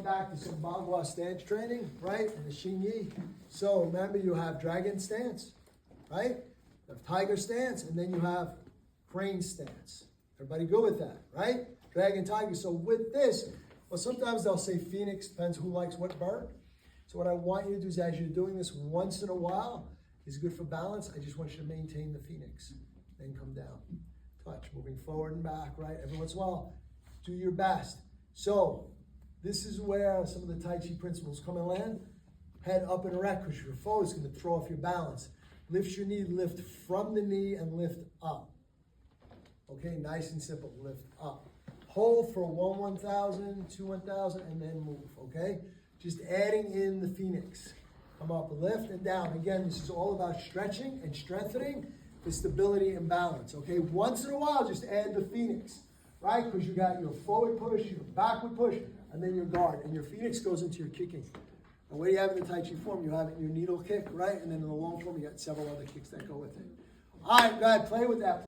going back to some BaGua stance training, right? And the Xing. So remember, you have dragon stance, right? You have tiger stance, and then you have crane stance. Everybody good with that, right? Dragon, tiger. So with this, well, sometimes they'll say phoenix, depends who likes what bird. So what I want you to do is, as you're doing this once in a while, is good for balance. I just want you to maintain the phoenix, then come down. Touch, moving forward and back, right? Every once in a while, do your best. So this is where some of the Tai Chi principles come and land. Head up and erect, because your forward is going to throw off your balance. Lift your knee, lift from the knee and lift up. Okay, nice and simple, lift up. Hold for 1,000, 2 1,000, and then move, okay? Just adding in the phoenix. Come up, lift and down. Again, this is all about stretching and strengthening for stability and balance, okay? Once in a while, just add the phoenix, right? Because you got your forward push, your backward push, and then your guard. And your phoenix goes into your kicking. And what do you have in the Tai Chi form? You have it in your needle kick, right? And then in the long form, you got several other kicks that go with it. All right, go ahead, play with that.